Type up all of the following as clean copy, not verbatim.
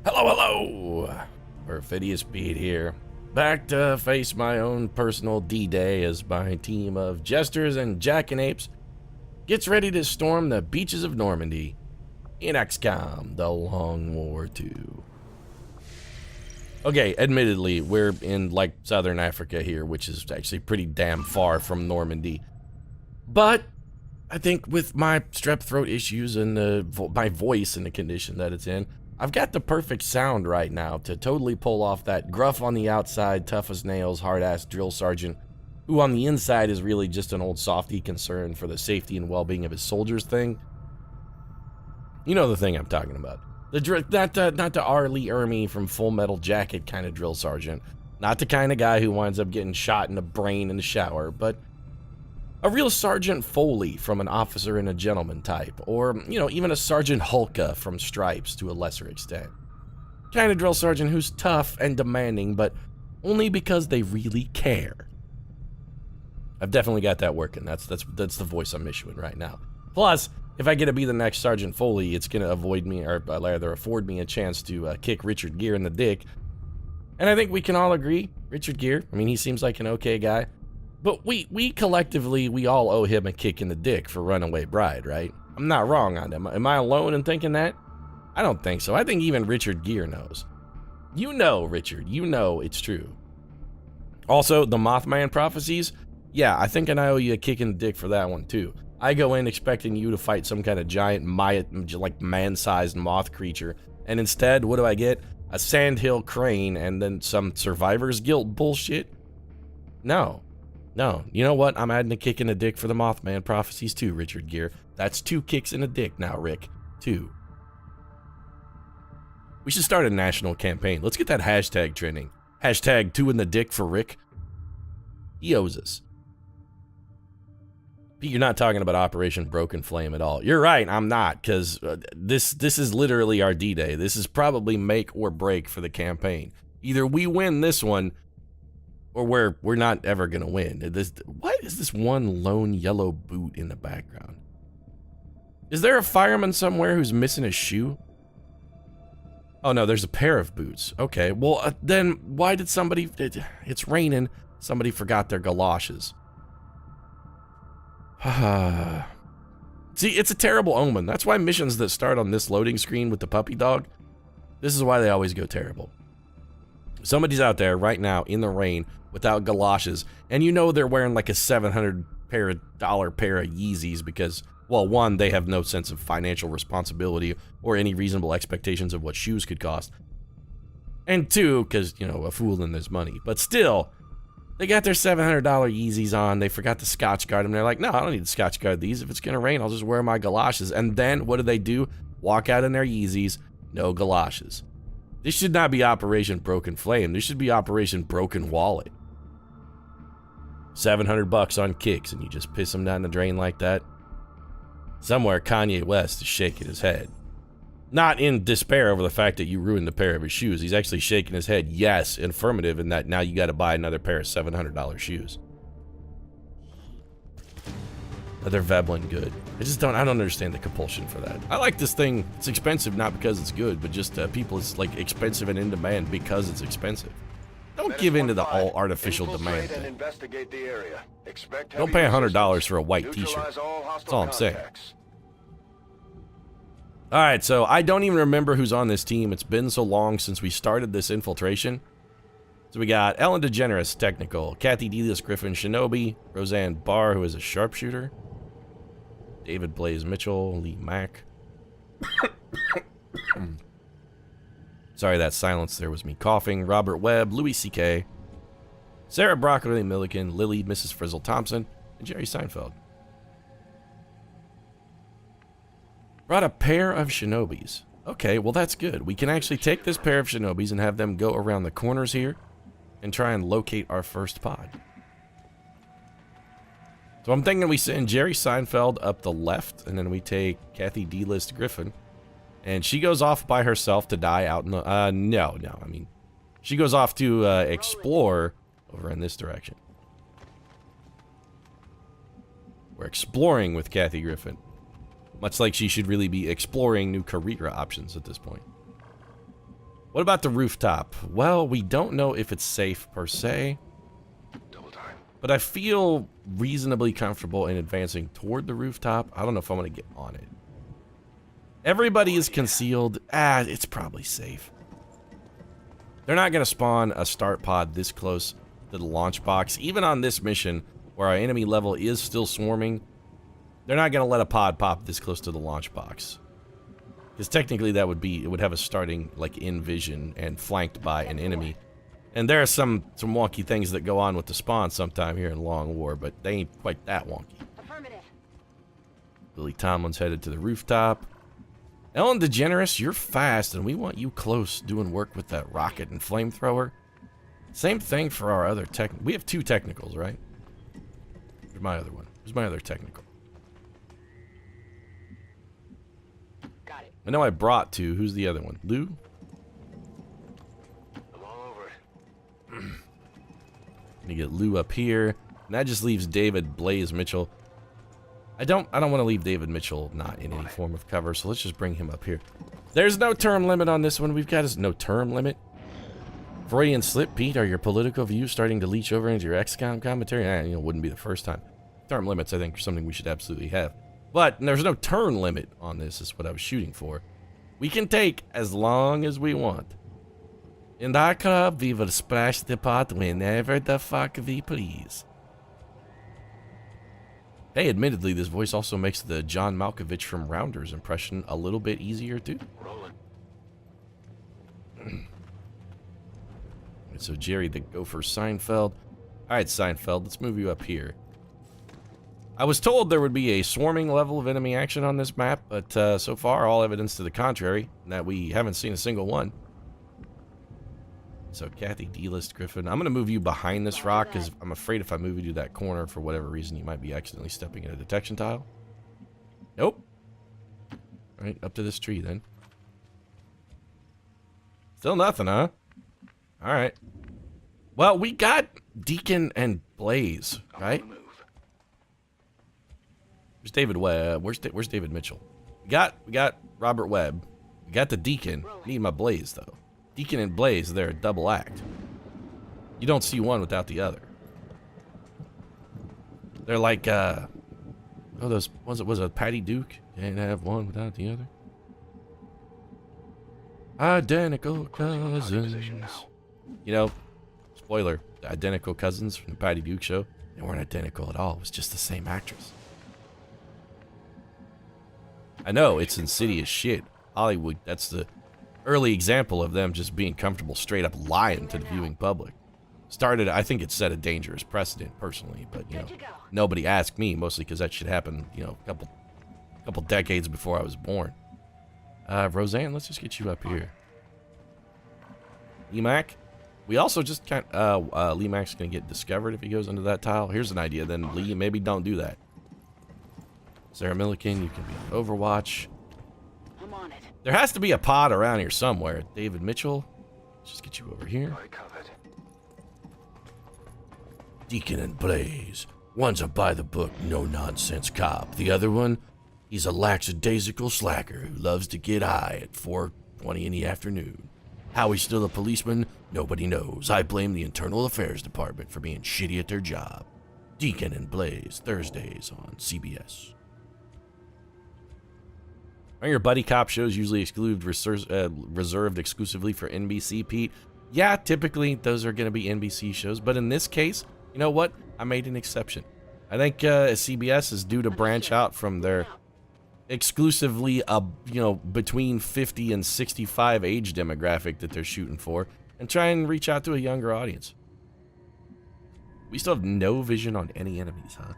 Hello, hello! Perfidious Beat here. Back to face my own personal D-Day as my team of jesters and jackanapes gets ready to storm the beaches of Normandy in XCOM, the Long War II. Okay, admittedly, we're in, like, southern Africa here, which is actually pretty damn far from Normandy. But I think with my strep throat issues and my voice and the condition that it's in, I've got the perfect sound right now to totally pull off that gruff on the outside, tough as nails, hard-ass drill sergeant, who on the inside is really just an old softy concerned for the safety and well-being of his soldiers thing. You know the thing I'm talking about. Not the R. Lee Ermey from Full Metal Jacket kind of drill sergeant. Not the kind of guy who winds up getting shot in the brain in the shower, but a real Sergeant Foley from An Officer and a Gentleman type, or, you know, even a Sergeant Hulka from Stripes to a lesser extent. Kind of drill sergeant who's tough and demanding, but only because they really care. I've definitely got that working. That's the voice I'm issuing right now. Plus, if I get to be the next Sergeant Foley, it's gonna avoid me, or rather afford me a chance to kick Richard Gere in the dick. And I think we can all agree, Richard Gere, I mean, he seems like an okay guy. But we collectively, we all owe him a kick in the dick for Runaway Bride, right? I'm not wrong on him. Am I alone in thinking that? I don't think so. I think even Richard Gere knows. You know, Richard. You know it's true. Also, the Mothman prophecies? Yeah, I think I owe you a kick in the dick for that one, too. I go in expecting you to fight some kind of giant, like, man-sized moth creature. And instead, what do I get? A sandhill crane and then some survivor's guilt bullshit? No. No, you know what? I'm adding a kick in the dick for the Mothman prophecies too, Richard Gere. That's 2 kicks in the dick now, Rick. 2. We should start a national campaign. Let's get that hashtag trending. Hashtag 2 in the dick for Rick. He owes us. Pete, you're not talking about Operation Broken Flame at all. You're right, I'm not, because this is literally our D-Day. This is probably make or break for the campaign. Either we win this one, or we're not ever gonna win. What is this one lone yellow boot in the background? Is there a fireman somewhere who's missing a shoe? Oh no, there's a pair of boots. Okay, well then why did somebody... It's raining. Somebody forgot their galoshes. See, it's a terrible omen. That's why missions that start on this loading screen with the puppy dog, this is why they always go terrible. Somebody's out there right now in the rain without galoshes, and you know they're wearing like a $700 pair of Yeezys because, well, one, they have no sense of financial responsibility or any reasonable expectations of what shoes could cost, and 2, because, you know, a fool and there's money. But still, they got their $700 Yeezys on, they forgot to Scotch guard them, they're like, no, I don't need to Scotch guard these, if it's gonna rain, I'll just wear my galoshes. And then, what do? Walk out in their Yeezys, no galoshes. This should not be Operation Broken Flame, this should be Operation Broken Wallet. $700 on kicks and you just piss them down the drain like that? Somewhere Kanye West is shaking his head. Not in despair over the fact that you ruined a pair of his shoes. He's actually shaking his head, yes, affirmative, in that now you gotta buy another pair of $700 shoes. But they're Veblen good. I don't understand the compulsion for that. I like this thing. It's expensive not because it's good, but just people, it's like expensive and in demand because it's expensive. Don't give in to the all artificial demand thing. Don't pay $100 for a white t-shirt. That's all I'm saying. Alright, so I don't even remember who's on this team. It's been so long since we started this infiltration. So we got Ellen DeGeneres, Technical, Kathy Delis Griffin, Shinobi, Roseanne Barr, who is a sharpshooter, David Blaze Mitchell, Lee Mack. Sorry, that silence there was me coughing. Robert Webb, Louis C.K., Sarah Broccoli Milliken, Lily, Mrs. Frizzle Thompson, and Jerry Seinfeld. Brought a pair of Shinobis. Okay, well that's good. We can actually take this pair of Shinobis and have them go around the corners here and try and locate our first pod. So I'm thinking we send Jerry Seinfeld up the left, and then we take Kathy D-List Griffin, and she goes off by herself to die out in the... I mean, she goes off to explore over in this direction. We're exploring with Kathy Griffin. Much like she should really be exploring new career options at this point. What about the rooftop? Well, we don't know if it's safe per se, but I feel reasonably comfortable in advancing toward the rooftop. I don't know if I'm going to get on it. Everybody is concealed. It's probably safe. They're not going to spawn a start pod this close to the launch box. Even on this mission, where our enemy level is still swarming, they're not going to let a pod pop this close to the launch box. Because technically that would be, it would have us starting like in vision and flanked by an enemy. And there are some wonky things that go on with the spawn sometime here in Long War, but they ain't quite that wonky. Affirmative. Lily Tomlin's headed to the rooftop. Ellen DeGeneres, you're fast, and we want you close doing work with that rocket and flamethrower. Same thing for our other tech. We have 2 technicals, right? Where's my other one? Where's my other technical? Got it. I know I brought 2. Who's the other one? Lou? I'm all over it. Let me get Lou up here. And that just leaves David Blaze Mitchell. I don't want to leave David Mitchell not in any form of cover, so let's just bring him up here. There's no term limit on this one. We've got no term limit. Freudian slip, Pete. Are your political views starting to leach over into your XCOM commentary? Wouldn't be the first time. Term limits, I think, are something we should absolutely have. But there's no turn limit on this, is what I was shooting for. We can take as long as we want. In our club, we will splash the pot whenever the fuck we please. Hey, admittedly, this voice also makes the John Malkovich from Rounders impression a little bit easier, too. Rolling. So Jerry the Gopher Seinfeld. Alright, Seinfeld, let's move you up here. I was told there would be a swarming level of enemy action on this map, but so far, all evidence to the contrary, that we haven't seen a single one. So Kathy, D-List, Griffin. I'm going to move you behind this rock, because I'm afraid if I move you to that corner, for whatever reason, you might be accidentally stepping in a detection tile. Nope. Alright, up to this tree, then. Still nothing, huh? Alright. Well, we got Deacon and Blaze, right? Where's David Webb? Where's David Mitchell? We got Robert Webb. We got the Deacon. Need my Blaze, though. Deacon and Blaze, they're a double act. You don't see one without the other. They're like, those, was it Patty Duke? Can't have one without the other. Identical cousins. You know, spoiler, the identical cousins from the Patty Duke show, they weren't identical at all. It was just the same actress. I know, it's insidious shit. Hollywood, that's the early example of them just being comfortable straight up lying to the viewing public. Started, I think it set a dangerous precedent personally, but nobody asked me, mostly because that shit happened, a couple decades before I was born. Roseanne, let's just get you up here. Emac, we also just can't, Lee Mac's gonna get discovered if he goes under that tile. Here's an idea then, Lee, maybe don't do that. Sarah Milliken, you can be on Overwatch. I'm on it. There has to be a pod around here somewhere. David Mitchell, let's just get you over here. Deacon and Blaze. One's a by-the-book, no-nonsense cop. The other one, he's a lackadaisical slacker who loves to get high at 4:20 in the afternoon. How he's still a policeman, nobody knows. I blame the Internal Affairs Department for being shitty at their job. Deacon and Blaze, Thursdays on CBS. Are your buddy cop shows usually reserved exclusively for NBC, Pete? Yeah, typically those are going to be NBC shows, but in this case, you know what? I made an exception. I think CBS is due to branch out from their exclusively, between 50 and 65 age demographic that they're shooting for, and try and reach out to a younger audience. We still have no vision on any enemies, huh?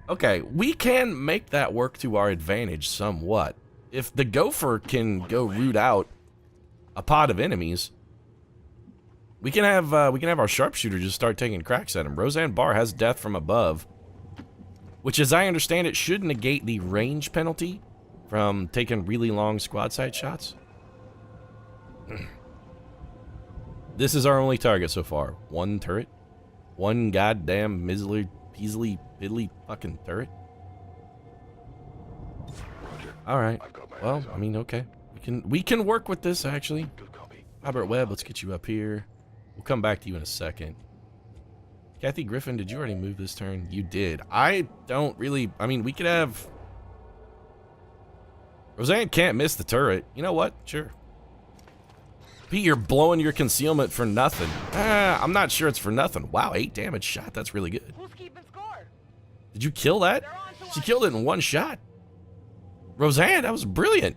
Okay, we can make that work to our advantage somewhat. If the Gopher can go root out a pod of enemies, we can have our sharpshooter just start taking cracks at him. Roseanne Barr has death from above, which, as I understand it, should negate the range penalty from taking really long squad side shots. This is our only target so far. One turret. One goddamn mizzly, peasly, piddly fucking turret. Alright. Well, I mean, okay. We can work with this, actually. Robert Webb, let's get you up here. We'll come back to you in a second. Kathy Griffin, did you already move this turn? You did. I don't really... I mean, we could have... Roseanne can't miss the turret. You know what? Sure. Pete, you're blowing your concealment for nothing. I'm not sure it's for nothing. Wow, 8 damage shot. That's really good. Who's keeping score? Did you kill that? She killed it in 1 shot. Roseanne, that was brilliant.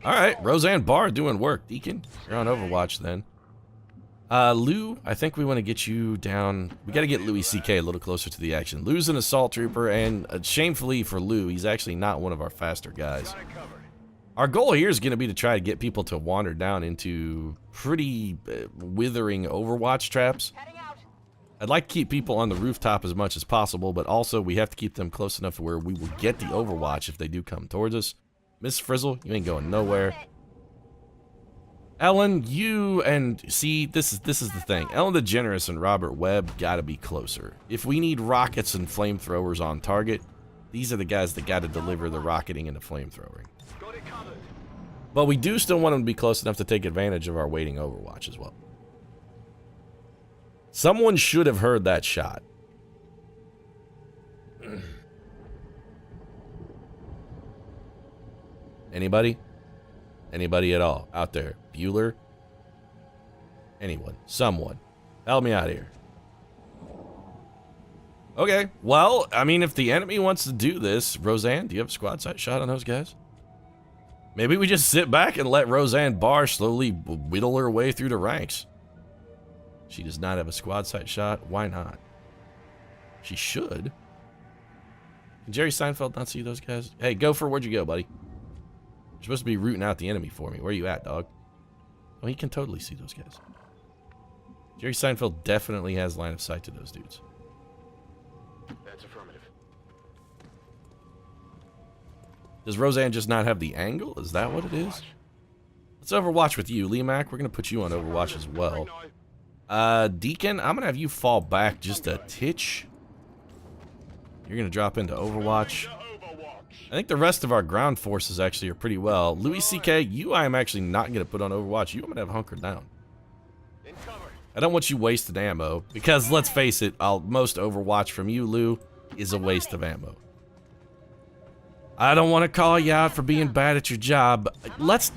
All right, Roseanne Barr doing work. Deacon, you're on Overwatch then. Lou, I think we want to get you down. We got to get Louis C.K. a little closer to the action. Lou's an assault trooper, and shamefully for Lou, he's actually not one of our faster guys. Our goal here is going to be to try to get people to wander down into pretty withering Overwatch traps. I'd like to keep people on the rooftop as much as possible, but also we have to keep them close enough where we will get the Overwatch if they do come towards us. Miss Frizzle, you ain't going nowhere. Ellen, you and... See, this is the thing. Ellen DeGeneres and Robert Webb gotta be closer. If we need rockets and flamethrowers on target, these are the guys that gotta deliver the rocketing and the flamethrowing. But we do still want them to be close enough to take advantage of our waiting Overwatch as well. Someone should have heard that shot. Anybody? Anybody at all out there? Bueller? Anyone? Someone. Help me out here. Okay, well, I mean, if the enemy wants to do this, Roseanne, do you have a squad sight shot on those guys? Maybe we just sit back and let Roseanne Barr slowly whittle her way through the ranks. She does not have a squad sight shot. Why not? She should. Can Jerry Seinfeld not see those guys? Hey, Gopher, where'd you go, buddy? You're supposed to be rooting out the enemy for me. Where are you at, dog? Oh, he can totally see those guys. Jerry Seinfeld definitely has line of sight to those dudes. That's affirmative. Does Roseanne just not have the angle? Is that what it is? Let's Overwatch with you, Lee Mac. We're going to put you on Overwatch as well. Deacon, I'm going to have you fall back just a titch. You're going to drop into Overwatch. I think the rest of our ground forces actually are pretty well. Louis C.K., you I am actually not going to put on Overwatch. You I'm going to have hunkered down. I don't want you wasting ammo, because let's face it, most Overwatch from you, Lou, is a waste of ammo. I don't want to call you out for being bad at your job. Let's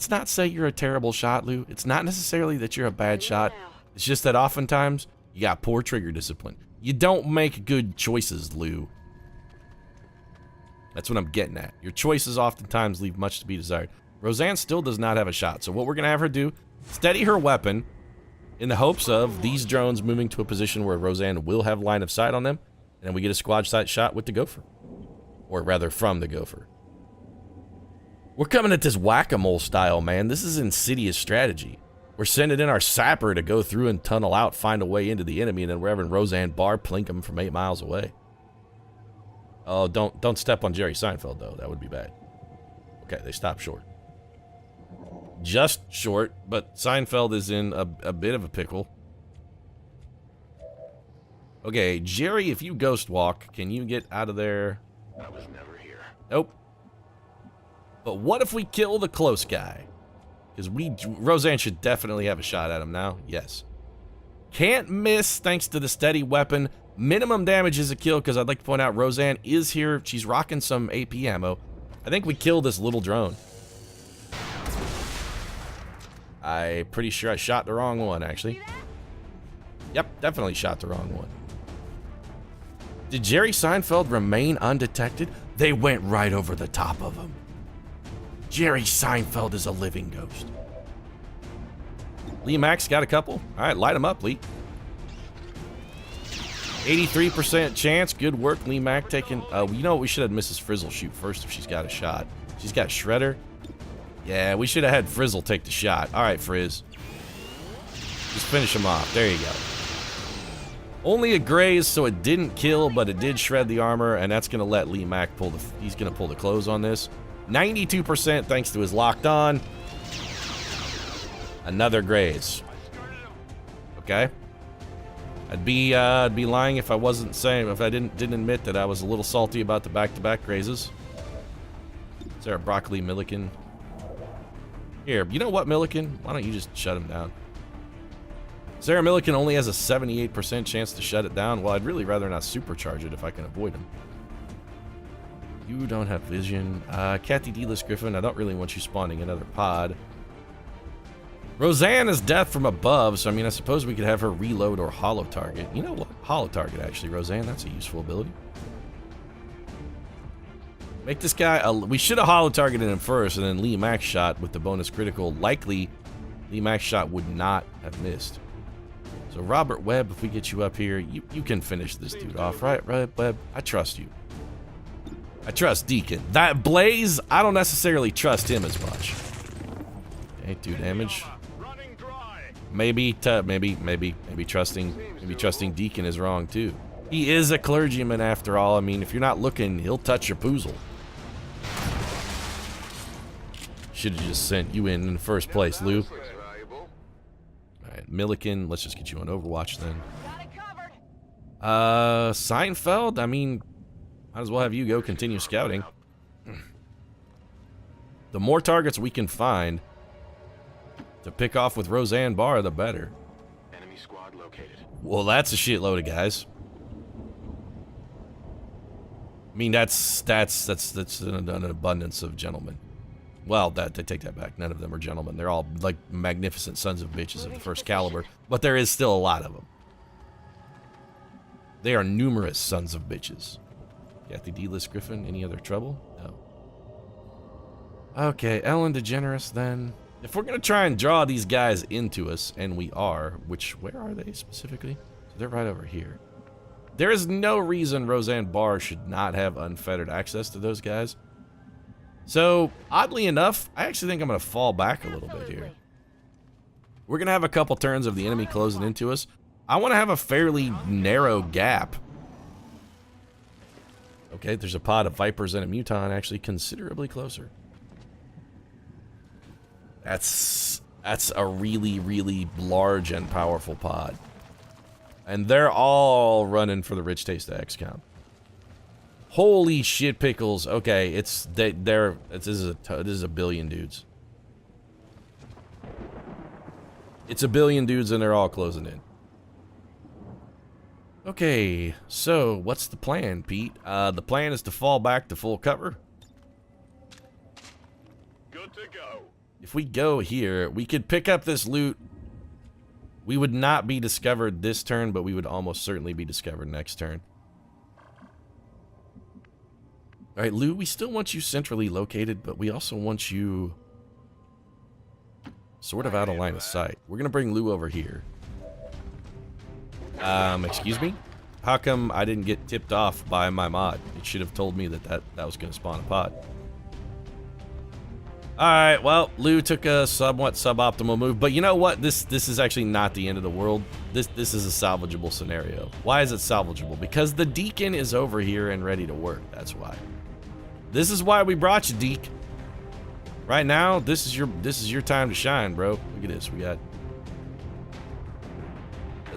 not say you're a terrible shot, Lou. It's not necessarily that you're a bad shot. It's just that oftentimes you got poor trigger discipline. You don't make good choices, Lou. That's what I'm getting at. Your choices oftentimes leave much to be desired. Roseanne still does not have a shot, so what we're going to have her do, steady her weapon in the hopes of these drones moving to a position where Roseanne will have line of sight on them, and then we get a squad sight shot with the Gopher. Or rather, from the Gopher. We're coming at this whack-a-mole style, man. This is insidious strategy. We're sending in our sapper to go through and tunnel out, find a way into the enemy, and then we're having Roseanne Barr plink them from 8 miles away. Oh, don't step on Jerry Seinfeld, though. That would be bad. Okay, they stopped short. Just short, but Seinfeld is in a bit of a pickle. Okay, Jerry, if you ghost walk, can you get out of there? I was never here. Nope. But what if we kill the close guy? Because Roseanne should definitely have a shot at him now. Yes. Can't miss thanks to the steady weapon. Minimum damage is a kill because I'd like to point out Roseanne is here. She's rocking some AP ammo. I think we killed this little drone. I'm pretty sure I shot the wrong one, actually. Yep, definitely shot the wrong one. Did Jerry Seinfeld remain undetected? They went right over the top of him. Jerry Seinfeld is a living ghost. Lee Max got a couple. All right, light him up, Lee. 83% chance. Good work, Lee Mac taking... you know what? We should have Mrs. Frizzle shoot first if she's got a shot. She's got Shredder. Yeah, we should have had Frizzle take the shot. All right, Frizz. Just finish him off. There you go. Only a graze, so it didn't kill, but it did shred the armor, and that's going to let Lee Mac pull the... He's going to pull the close on this. 92% thanks to his locked on. Another graze. Okay. I'd be lying if I wasn't saying, if I didn't admit that I was a little salty about the back-to-back grazes. Is there a broccoli Milliken? Here, you know what, Milliken? Why don't you just shut him down? Sarah Milliken only has a 78% chance to shut it down. Well, I'd really rather not supercharge it if I can avoid him. You don't have vision. Kathy D-less Griffin, I don't really want you spawning another pod. Roseanne is death from above, so I mean, I suppose we could have her reload or holo target. You know what? Holo target, actually, Roseanne. That's a useful ability. Make this guy... we should have holo targeted him first, and then Lee Max shot with the bonus critical. Likely, Lee Max shot would not have missed. So, Robert Webb, if we get you up here, you can finish this dude off, right? Right, Webb? I trust you. I trust Deacon. That Blaze, I don't necessarily trust him as much. Okay, 2 damage. Maybe trusting Deacon is wrong too. He is a clergyman after all. I mean, if you're not looking, he'll touch your poozle. Should have just sent you in the first place, Lou. Alright, Milliken, let's just get you on Overwatch then. Seinfeld, I mean, might as well have you go continue scouting. The more targets we can find to pick off with Roseanne Barr, the better. Enemy squad located. Well, that's a shitload of guys. I mean, that's an abundance of gentlemen. Well, they take that back. None of them are gentlemen. They're all like magnificent sons of bitches of the first caliber, but there is still a lot of them. They are numerous sons of bitches. Kathy D-less Griffin, any other trouble? No. Okay, Ellen DeGeneres then. If we're gonna try and draw these guys into us, and we are, where are they specifically? So they're right over here. There is no reason Roseanne Barr should not have unfettered access to those guys. So, oddly enough, I actually think I'm gonna fall back a little bit here. We're gonna have a couple turns of the enemy closing into us. I wanna have a fairly narrow gap. Okay, there's a pod of Vipers and a Muton actually considerably closer. That's a really, really large and powerful pod. And they're all running for the rich taste of XCOM. Holy shit pickles. Okay, this is a billion dudes. It's a billion dudes and they're all closing in. Okay, so what's the plan, Pete? The plan is to fall back to full cover. Good to go. If we go here, we could pick up this loot. We would not be discovered this turn, but we would almost certainly be discovered next turn. Alright, Lou, we still want you centrally located, but we also want you sort of out of line of sight. We're gonna bring Lou over here. Excuse me? How come I didn't get tipped off by my mod? It should have told me that was gonna spawn a pod. Alright, well, Lou took a somewhat suboptimal move, but you know what? This is actually not the end of the world. This is a salvageable scenario. Why is it salvageable? Because the Deacon is over here and ready to work, that's why. This is why we brought you, Deke. Right now, this is your time to shine, bro. Look at this, we got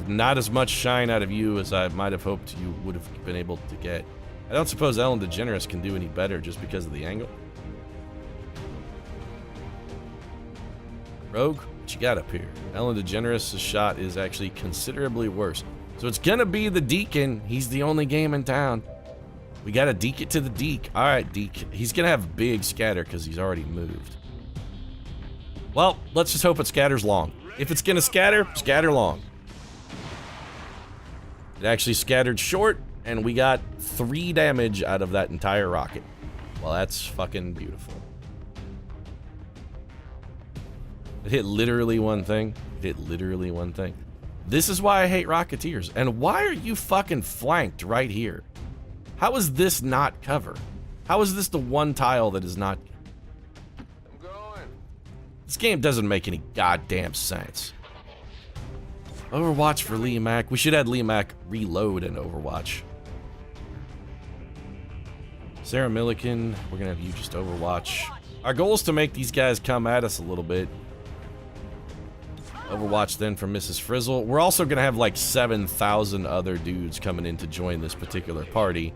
not as much shine out of you as I might have hoped you would have been able to get. I don't suppose Ellen DeGeneres can do any better just because of the angle. Rogue, what you got up here? Ellen DeGeneres' shot is actually considerably worse. So it's gonna be the Deacon. He's the only game in town. We gotta deke it to the Deke. Alright, Deke. He's gonna have big scatter because he's already moved. Well, let's just hope it scatters long. If it's gonna scatter, scatter long. It actually scattered short, and we got 3 damage out of that entire rocket. Well, that's fucking beautiful. It hit literally one thing. It hit literally one thing. This is why I hate Rocketeers. And why are you fucking flanked right here? How is this not cover? How is this the one tile that is not... I'm going. This game doesn't make any goddamn sense. Overwatch for Lee Mac. We should have Lee Mac reload in Overwatch. Sarah Milliken, we're gonna have you just Overwatch. Our goal is to make these guys come at us a little bit. Overwatch then from Mrs. Frizzle. We're also gonna have like 7,000 other dudes coming in to join this particular party.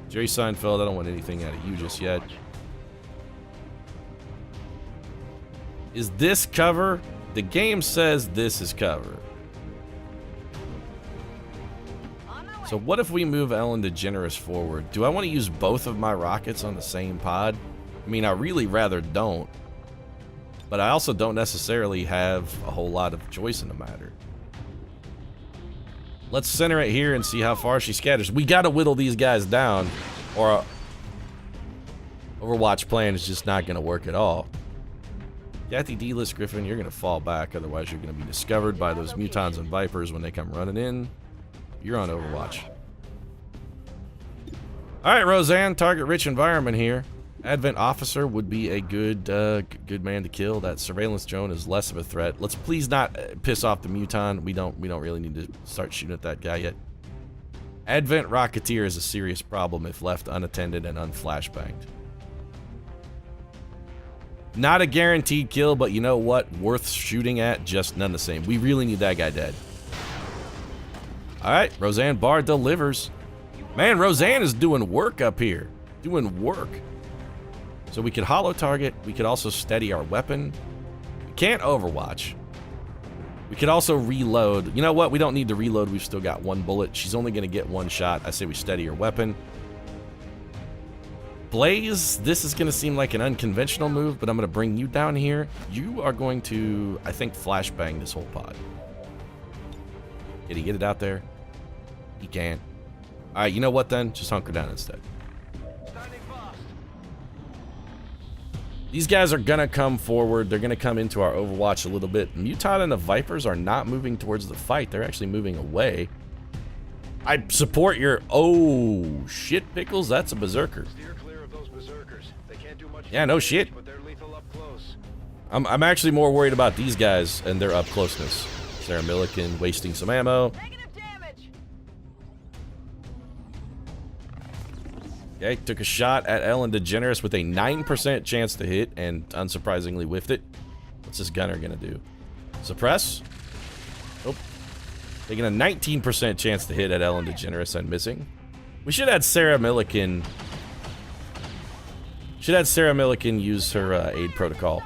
Jerry Seinfeld, I don't want anything out of you just yet. Is this cover? The game says this is cover. So what if we move Ellen DeGeneres forward? Do I want to use both of my rockets on the same pod? I mean, I really rather don't. But I also don't necessarily have a whole lot of choice in the matter. Let's center it here and see how far she scatters. We gotta whittle these guys down, or Overwatch plan is just not gonna work at all. Kathy D-list Griffin, you're gonna fall back, otherwise you're gonna be discovered by those mutons and vipers when they come running in. You're on Overwatch. Alright, Roseanne, target-rich environment here. Advent Officer would be a good man to kill. That surveillance drone is less of a threat. Let's please not piss off the muton. We don't really need to start shooting at that guy yet. Advent Rocketeer is a serious problem if left unattended and unflashbanged. Not a guaranteed kill, but you know what? Worth shooting at, just none the same. We really need that guy dead. Alright, Roseanne Barr delivers. Man, Roseanne is doing work up here. Doing work. So we could holo target. We could also steady our weapon. We can't Overwatch. We could also reload. You know what? We don't need to reload. We've still got one bullet. She's only going to get one shot. I say we steady her weapon. Blaze, this is going to seem like an unconventional move, but I'm going to bring you down here. You are going to, I think, flashbang this whole pod. Did he get it out there? He can't. Alright, you know what then? Just hunker down instead. These guys are gonna come forward. They're gonna come into our Overwatch a little bit. Muton and the Vipers are not moving towards the fight. They're actually moving away. I support your... Oh, shit, Pickles. That's a berserker. Steer clear of those berserkers. They can't do much Yeah, no shit. but they're lethal up close. I'm actually more worried about these guys and their up closeness. Sarah Milliken wasting some ammo. Negative damage. Okay, took a shot at Ellen DeGeneres with a 9% chance to hit and unsurprisingly whiffed it. What's this gunner gonna do? Suppress? Nope. Taking a 19% chance to hit at Ellen DeGeneres and missing. We should have Sarah Milliken. Should have Sarah Milliken use her aid protocol.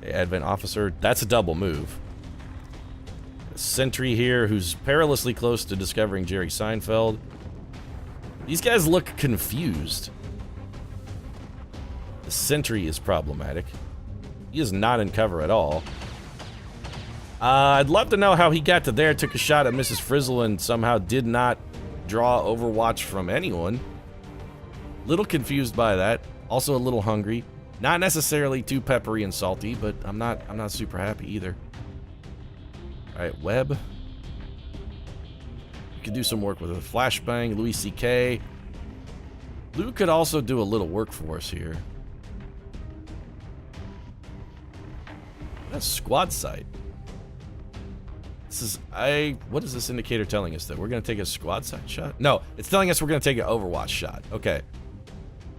Okay, Advent Officer. That's a double move. A sentry here who's perilously close to discovering Jerry Seinfeld. These guys look confused. The sentry is problematic. He is not in cover at all. I'd love to know how he got to there, took a shot at Mrs. Frizzle and somehow did not draw Overwatch from anyone. Little confused by that. Also a little hungry. Not necessarily too peppery and salty, but I'm not super happy either. Alright, Webb. Could do some work with a flashbang. Louis C.K. Lou could also do a little work for us here. That's squad sight. This is what is this indicator telling us? That we're gonna take a squad sight shot? No, it's telling us we're gonna take an Overwatch shot. Okay.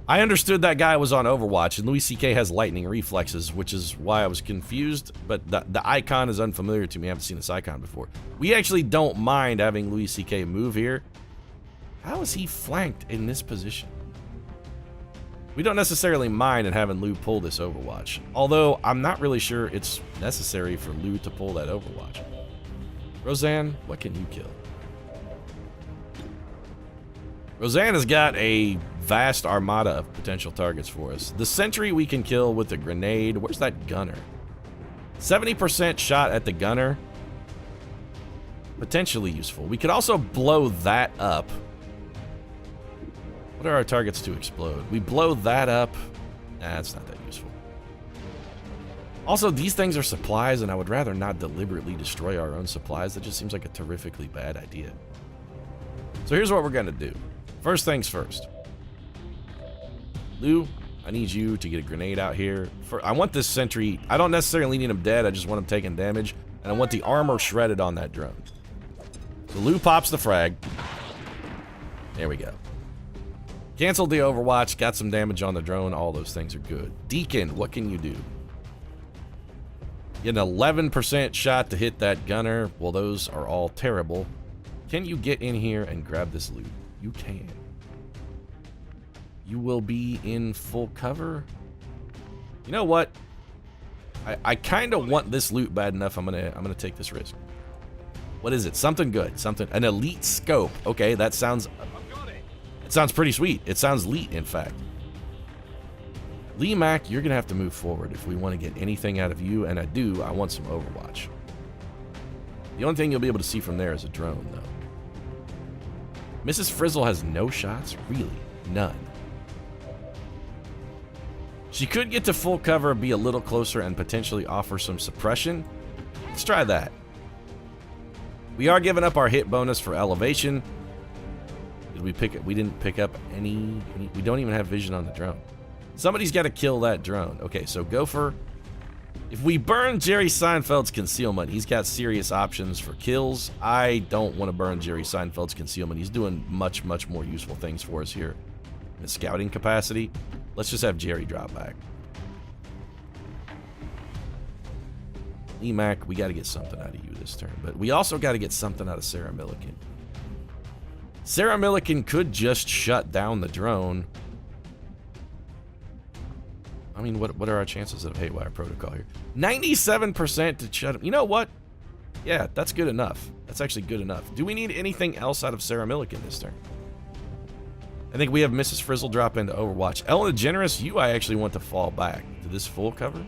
I understood that guy was on Overwatch, and Louis C.K. has lightning reflexes, which is why I was confused, but the icon is unfamiliar to me. I haven't seen this icon before. We actually don't mind having Louis C.K. move here. How is he flanked in this position? We don't necessarily mind in having Lou pull this Overwatch, although I'm not really sure it's necessary for Lou to pull that Overwatch. Roseanne, what can you kill? Roseanne has got a vast armada of potential targets for us. The sentry we can kill with a grenade. Where's that gunner? 70% shot at the gunner. Potentially useful. We could also blow that up. What are our targets to explode? We blow that up. Nah, that's not that useful. Also, these things are supplies, and I would rather not deliberately destroy our own supplies. That just seems like a terrifically bad idea. So here's what we're gonna do. First things first. Lou, I need you to get a grenade out here. I want this sentry. I don't necessarily need him dead. I just want him taking damage. And I want the armor shredded on that drone. So Lou pops the frag. There we go. Canceled the Overwatch. Got some damage on the drone. All those things are good. Deacon, what can you do? Get an 11% shot to hit that gunner. Well, those are all terrible. Can you get in here and grab this loot? You can. You will be in full cover. You know what? I kind of want this loot bad enough. I'm gonna take this risk. What is it? Something good. An elite scope. Okay, that sounds pretty sweet. It sounds elite, in fact. Lee Mac, you're gonna have to move forward if we want to get anything out of you, and I want some Overwatch. The only thing you'll be able to see from there is a drone, though. Mrs. Frizzle has no shots? Really? None. She could get to full cover, be a little closer, and potentially offer some suppression. Let's try that. We are giving up our hit bonus for elevation. Did we pick it? We didn't pick up any. We don't even have vision on the drone. Somebody's got to kill that drone. Okay, so Gopher. If we burn Jerry Seinfeld's concealment, he's got serious options for kills. I don't want to burn Jerry Seinfeld's concealment. He's doing much, much more useful things for us here in scouting capacity. Let's just have Jerry drop back. Emac, we got to get something out of you this turn, but we also got to get something out of Sarah Milliken. Sarah Milliken could just shut down the drone. I mean, what are our chances of Haywire Protocol here? 97% to shut him. You know what? Yeah, that's good enough. That's actually good enough. Do we need anything else out of Sarah Milliken this turn? I think we have Mrs. Frizzle drop into Overwatch. Ellen DeGeneres, I actually want to fall back to this full cover.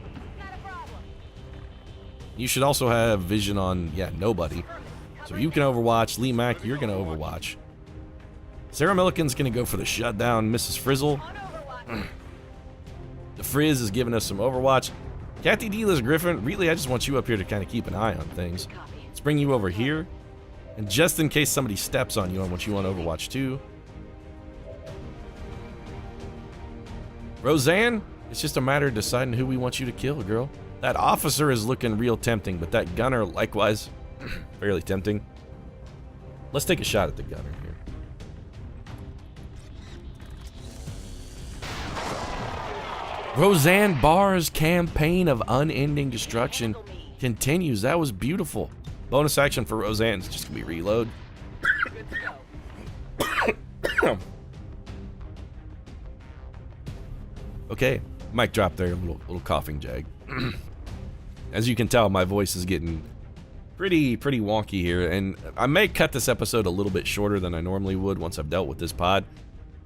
You should also have vision on, nobody. So you can Overwatch. Lee Mack, you're going to Overwatch. Sarah Milliken's going to go for the shutdown. Mrs. Frizzle. The Frizz is giving us some Overwatch. Kathy Dealer's Griffin, really, I just want you up here to kind of keep an eye on things. Let's bring you over here. And just in case somebody steps on you, I want you on Overwatch too. Roseanne, it's just a matter of deciding who we want you to kill, girl. That officer is looking real tempting, but that gunner, likewise, fairly tempting. Let's take a shot at the gunner here. Roseanne Barr's campaign of unending destruction continues. That was beautiful. Bonus action for Roseanne is just going to be reload. Okay, mic drop there, a little coughing jag. As you can tell, my voice is getting pretty wonky here, and I may cut this episode a little bit shorter than I normally would once I've dealt with this pod,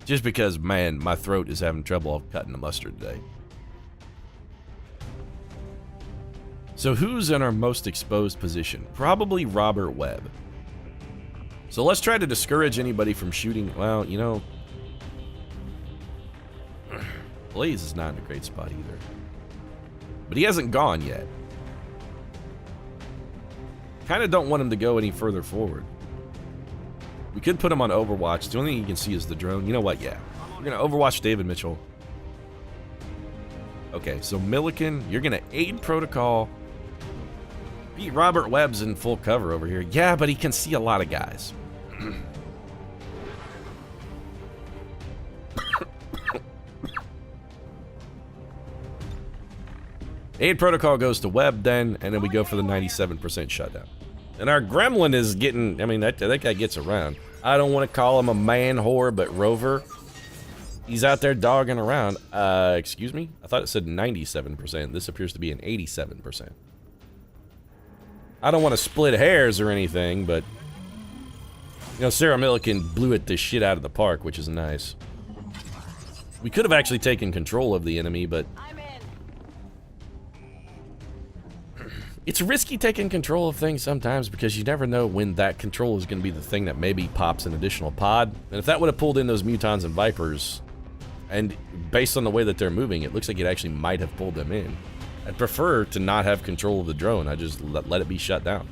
just because, man, my throat is having trouble cutting the mustard today. So who's in our most exposed position? Probably Robert Webb. So let's try to discourage anybody from shooting. Well, you know, Blaze is not in a great spot either. But he hasn't gone yet. Kind of don't want him to go any further forward. We could put him on Overwatch. The only thing you can see is the drone. You know what? Yeah. We're going to Overwatch David Mitchell. Okay, so Milliken, you're going to aid protocol. Beat Robert Webb's in full cover over here. Yeah, but he can see a lot of guys. Aid protocol goes to Webb then, and then we go for the 97% shutdown. And our gremlin is getting, I mean, that guy gets around. I don't want to call him a man whore, but Rover. He's out there dogging around. Excuse me? I thought it said 97%. This appears to be an 87%. I don't want to split hairs or anything, but you know, Sarah Milliken blew it the shit out of the park, which is nice. We could have actually taken control of the enemy, but it's risky taking control of things sometimes because you never know when that control is going to be the thing that maybe pops an additional pod. And if that would have pulled in those Mutons and Vipers, and based on the way that they're moving, it looks like it actually might have pulled them in. I'd prefer to not have control of the drone. I just let it be shut down.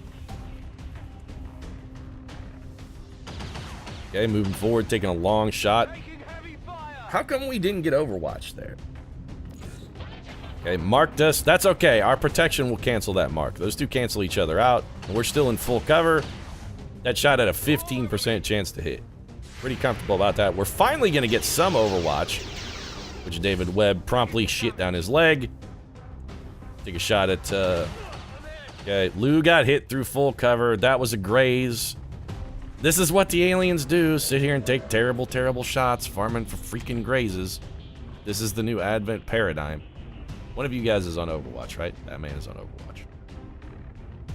Okay, moving forward, taking a long shot. How come we didn't get Overwatch there? Okay, marked us. That's okay. Our protection will cancel that mark. Those two cancel each other out. And we're still in full cover. That shot had a 15% chance to hit. Pretty comfortable about that. We're finally going to get some Overwatch, which David Webb promptly shit down his leg. Take a shot at, okay, Lou got hit through full cover. That was a graze. This is what the aliens do. Sit here and take terrible, terrible shots, farming for freaking grazes. This is the new Advent paradigm. One of you guys is on Overwatch, right? That man is on Overwatch.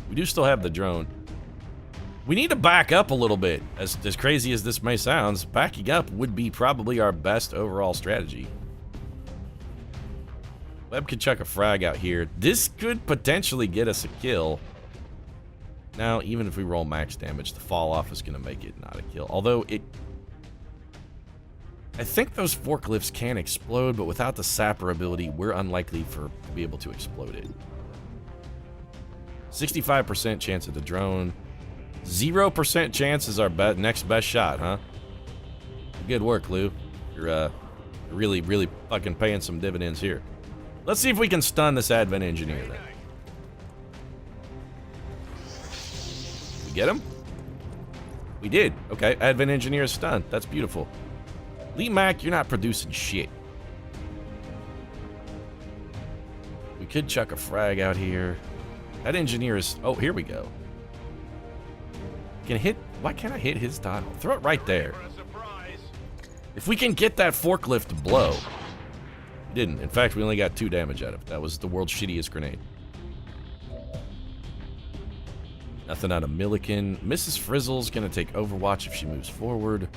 We do still have the drone. We need to back up a little bit. As crazy as this may sound, backing up would be probably our best overall strategy. Webb could chuck a frag out here. This could potentially get us a kill. Now, even if we roll max damage, the fall off is going to make it not a kill. Although it... I think those forklifts can explode, but without the sapper ability, we're unlikely to be able to explode it. 65% chance of the drone. 0% chance is our next best shot, huh? Good work, Lou. You're really, really fucking paying some dividends here. Let's see if we can stun this advent engineer then. We get him? We did. Okay, advent engineer is stunned. That's beautiful. Lee Mac, you're not producing shit. We could chuck a frag out here. That engineer is... Oh, here we go. Can hit... Why can't I hit his tile? Throw it right there. If we can get that forklift to blow... We didn't. In fact, we only got 2 damage out of it. That was the world's shittiest grenade. Nothing out of Milliken. Mrs. Frizzle's gonna take Overwatch if she moves forward.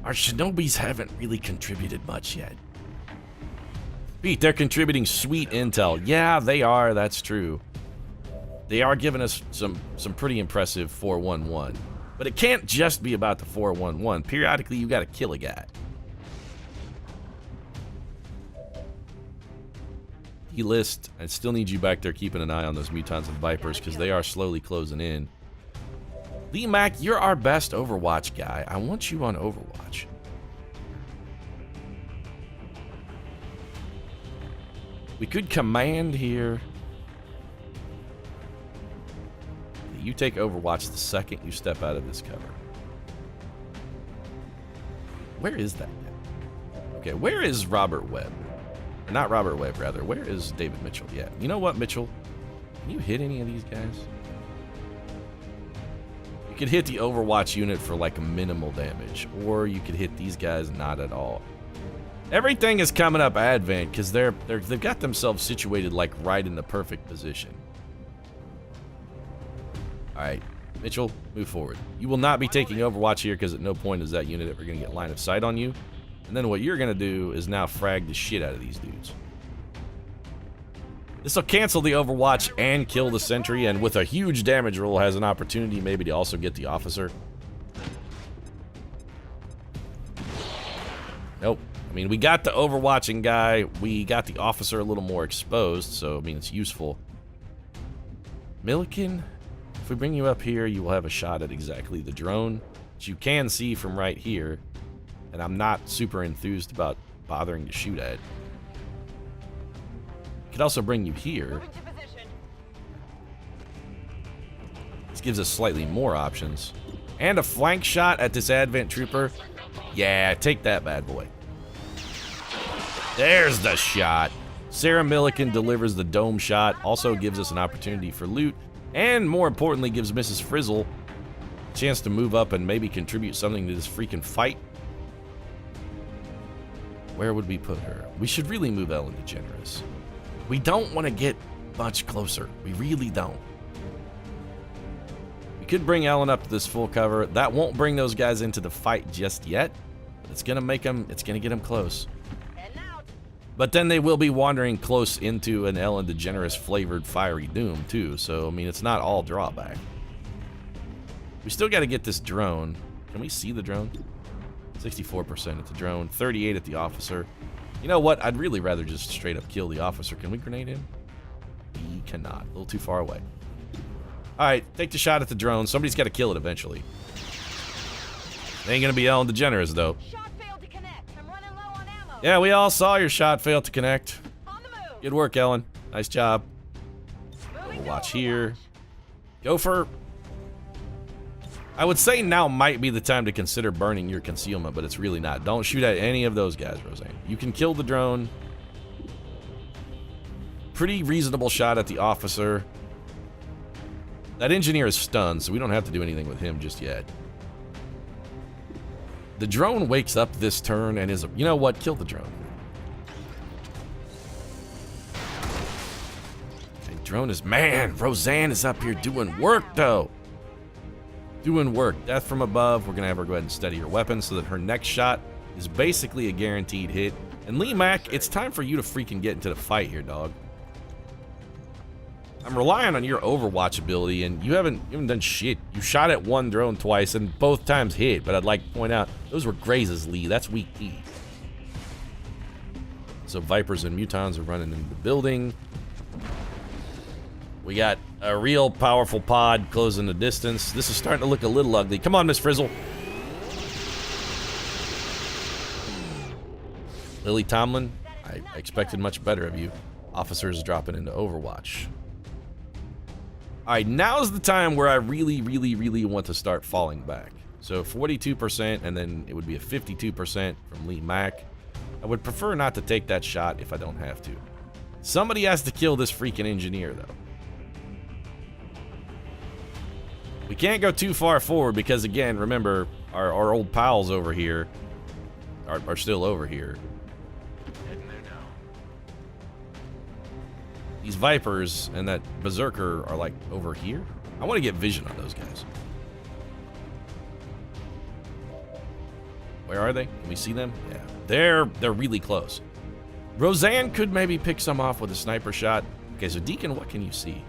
Our Shinobis haven't really contributed much yet. Pete, they're contributing sweet intel. Yeah, they are. That's true. They are giving us some pretty impressive 411. But it can't just be about the 411. Periodically, you gotta kill a guy. List. I still need you back there keeping an eye on those mutants and vipers because they are slowly closing in. Lee Mac, you're our best Overwatch guy. I want you on Overwatch. We could command here. You take Overwatch the second you step out of this cover. Where is that guy? Okay, where is Robert Webb? Not Robert Webb, rather. Where is David Mitchell? Yeah. You know what, Mitchell? Can you hit any of these guys? You could hit the Overwatch unit for like minimal damage, or you could hit these guys not at all. Everything is coming up Advent because they've got themselves situated like right in the perfect position. All right, Mitchell, move forward. You will not be taking Overwatch here because at no point is that unit ever going to get line of sight on you. And then what you're going to do is now frag the shit out of these dudes. This will cancel the Overwatch and kill the sentry, and with a huge damage roll has an opportunity maybe to also get the officer. Nope. I mean, we got the Overwatching guy. We got the officer a little more exposed, so, I mean, it's useful. Milliken, if we bring you up here, you will have a shot at exactly the drone, which you can see from right here. And I'm not super enthused about bothering to shoot at. Could also bring you here. This gives us slightly more options. And a flank shot at this Advent Trooper. Yeah, take that bad boy. There's the shot. Sarah Milliken delivers the dome shot. Also gives us an opportunity for loot. And more importantly, gives Mrs. Frizzle a chance to move up and maybe contribute something to this freaking fight. Where would we put her? We should really move Ellen DeGeneres. We don't want to get much closer. We really don't. We could bring Ellen up to this full cover. That won't bring those guys into the fight just yet. But it's gonna make them. It's gonna get them close. But then they will be wandering close into an Ellen DeGeneres flavored fiery doom too. So I mean, it's not all drawback. We still got to get this drone. Can we see the drone? 64% at the drone, 38 at the officer. You know what? I'd really rather just straight up kill the officer. Can we grenade him? We cannot. A little too far away. Alright, take the shot at the drone. Somebody's got to kill it eventually. It ain't gonna be Ellen DeGeneres, though. Shot failed to connect. I'm running low on ammo. Yeah, we all saw your shot fail to connect. On the move. Good work, Ellen. Nice job. Moving to Watch here. Overwatch. Gopher. I would say now might be the time to consider burning your concealment, but it's really not. Don't shoot at any of those guys, Roseanne. You can kill the drone. Pretty reasonable shot at the officer. That engineer is stunned, so we don't have to do anything with him just yet. The drone wakes up this turn and is... You know what? Kill the drone. drone is... Man, Roseanne is up here doing work, though. Doing work. Death from above. We're going to have her go ahead and steady her weapon so that her next shot is basically a guaranteed hit. And Lee Mack, it's time for you to freaking get into the fight here, dog. I'm relying on your Overwatch ability, and you haven't done shit. You shot at one drone twice, and both times hit. But I'd like to point out, those were grazes, Lee. That's weak E. So Vipers and Mutons are running into the building. We got a real powerful pod closing the distance. This is starting to look a little ugly. Come on, Miss Frizzle. Lily Tomlin, I expected much better of you. Officers dropping into Overwatch. Alright, now's the time where I really want to start falling back. So 42%, and then it would be a 52% from Lee Mack. I would prefer not to take that shot if I don't have to. Somebody has to kill this freaking engineer, though. We can't go too far forward because, again, remember, our old pals over here are still over here. Heading there now. These Vipers and that Berserker are, like, over here. I want to get vision on those guys. Where are they? Can we see them? Yeah. They're really close. Roseanne could maybe pick some off with a sniper shot. Okay, so Deacon, what can you see?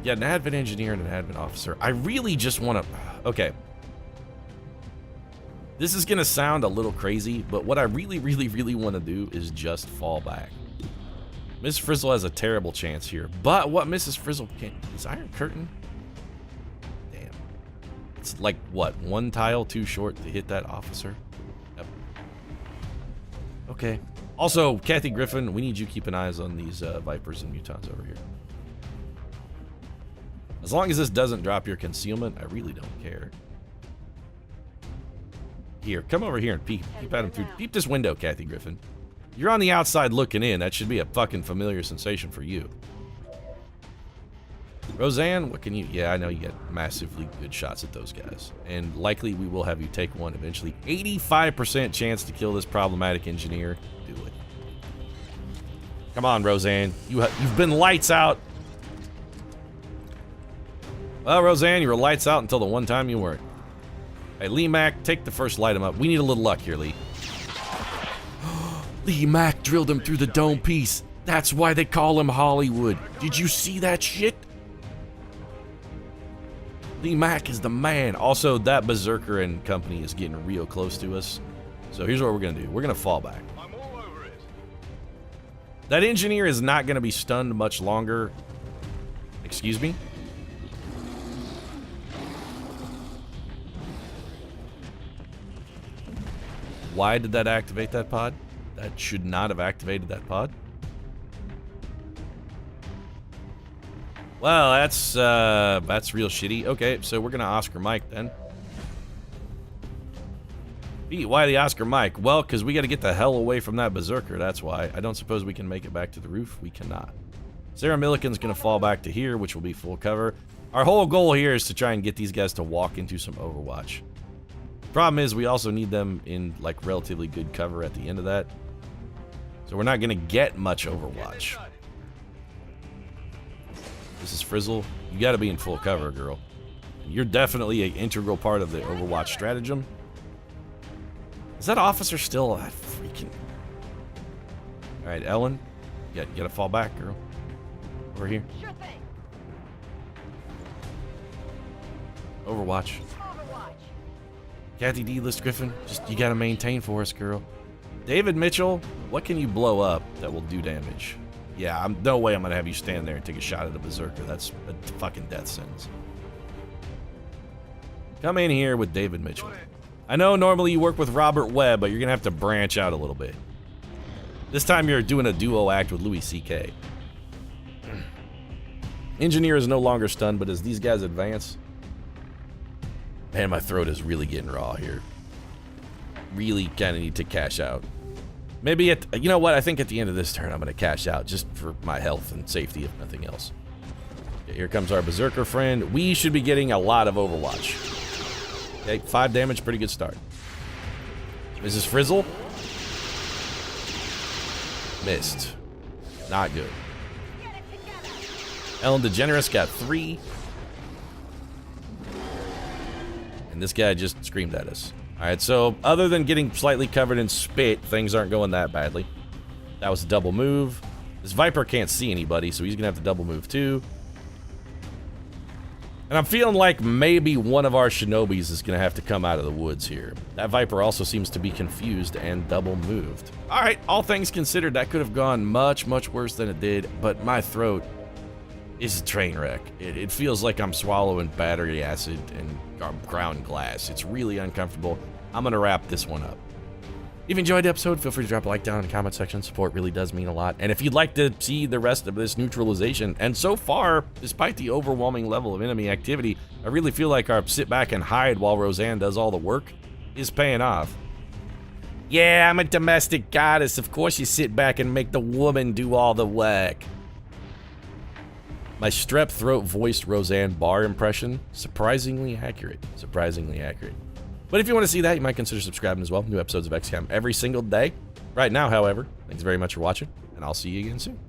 Yeah, an advent engineer and an advent officer. I really just want to... Okay. This is going to sound a little crazy, but what I really want to do is just fall back. Miss Frizzle has a terrible chance here, but what Mrs. Frizzle can... Is Iron Curtain? Damn. It's like, what, one tile too short to hit that officer? Yep. Okay. Also, Kathy Griffin, we need you keeping eyes on these Vipers and Mutons over here. As long as this doesn't drop your concealment, I really don't care. Here, come over here and peep at him through. Peep this window, Kathy Griffin. You're on the outside looking in. That should be a fucking familiar sensation for you. Roseanne, what can you... Yeah, I know you get massively good shots at those guys. And likely we will have you take one eventually. 85% chance to kill this problematic engineer. Do it. Come on, Roseanne. You've been lights out. Well, Roseanne, you were lights out until the one time you weren't. Hey, Lee Mack, take the first light him up. We need a little luck here, Lee. Lee Mack drilled him through the dome piece. That's why they call him Hollywood. Did you see that shit? Lee Mack is the man. Also, that Berserker and company is getting real close to us. So here's what we're going to do. We're going to fall back. I'm all over it. That engineer is not going to be stunned much longer. Excuse me? Why did that activate that pod? That should not have activated that pod. Well, that's real shitty. Okay, so we're gonna Oscar Mike then. Pete, why the Oscar Mike? Well, because we got to get the hell away from that Berserker. That's why. I don't suppose we can make it back to the roof. We cannot. Sarah Milliken's gonna fall back to here, which will be full cover. Our whole goal here is to try and get these guys to walk into some Overwatch. Problem is, we also need them in, like, relatively good cover at the end of that. So we're not going to get much Overwatch. This is Frizzle. You got to be in full cover, girl. You're definitely an integral part of the Overwatch stratagem. Is that officer still that freaking... Alright, Ellen. You got to fall back, girl. Over here. Sure thing. Overwatch. Overwatch. Kathy D. List Griffin, just you gotta maintain for us, girl. David Mitchell, what can you blow up that will do damage? Yeah, no way I'm gonna have you stand there and take a shot at a Berserker. That's a fucking death sentence. Come in here with David Mitchell. I know normally you work with Robert Webb, but you're gonna have to branch out a little bit. This time you're doing a duo act with Louis C.K. Engineer is no longer stunned, but as these guys advance... Man, my throat is really getting raw here. Really kind of need to cash out. Maybe you know what? I think at the end of this turn, I'm going to cash out just for my health and safety, if nothing else. Okay, here comes our Berserker friend. We should be getting a lot of Overwatch. Okay, 5 damage, pretty good start. Mrs. Frizzle. Missed. Not good. Get it together. Ellen DeGeneres got 3. And this guy just screamed at us. Alright, so other than getting slightly covered in spit, things aren't going that badly. That was a double move. This Viper can't see anybody, so he's gonna have to double move too. And I'm feeling like maybe one of our Shinobis is gonna have to come out of the woods here. That Viper also seems to be confused and double moved. Alright, all things considered, that could have gone much, much worse than it did, but my throat is a train wreck. It feels like I'm swallowing battery acid and ground glass. It's really uncomfortable. I'm gonna wrap this one up. If you enjoyed the episode, feel free to drop a like down in the comment section. Support really does mean a lot. And if you'd like to see the rest of this neutralization, and so far, despite the overwhelming level of enemy activity, I really feel like our sit back and hide while Roseanne does all the work is paying off. Yeah, I'm a domestic goddess. Of course you sit back and make the woman do all the work. My strep throat voiced Roseanne Barr impression, surprisingly accurate. Surprisingly accurate. But if you want to see that, you might consider subscribing as well. New episodes of XCOM every single day. Right now, however, thanks very much for watching, and I'll see you again soon.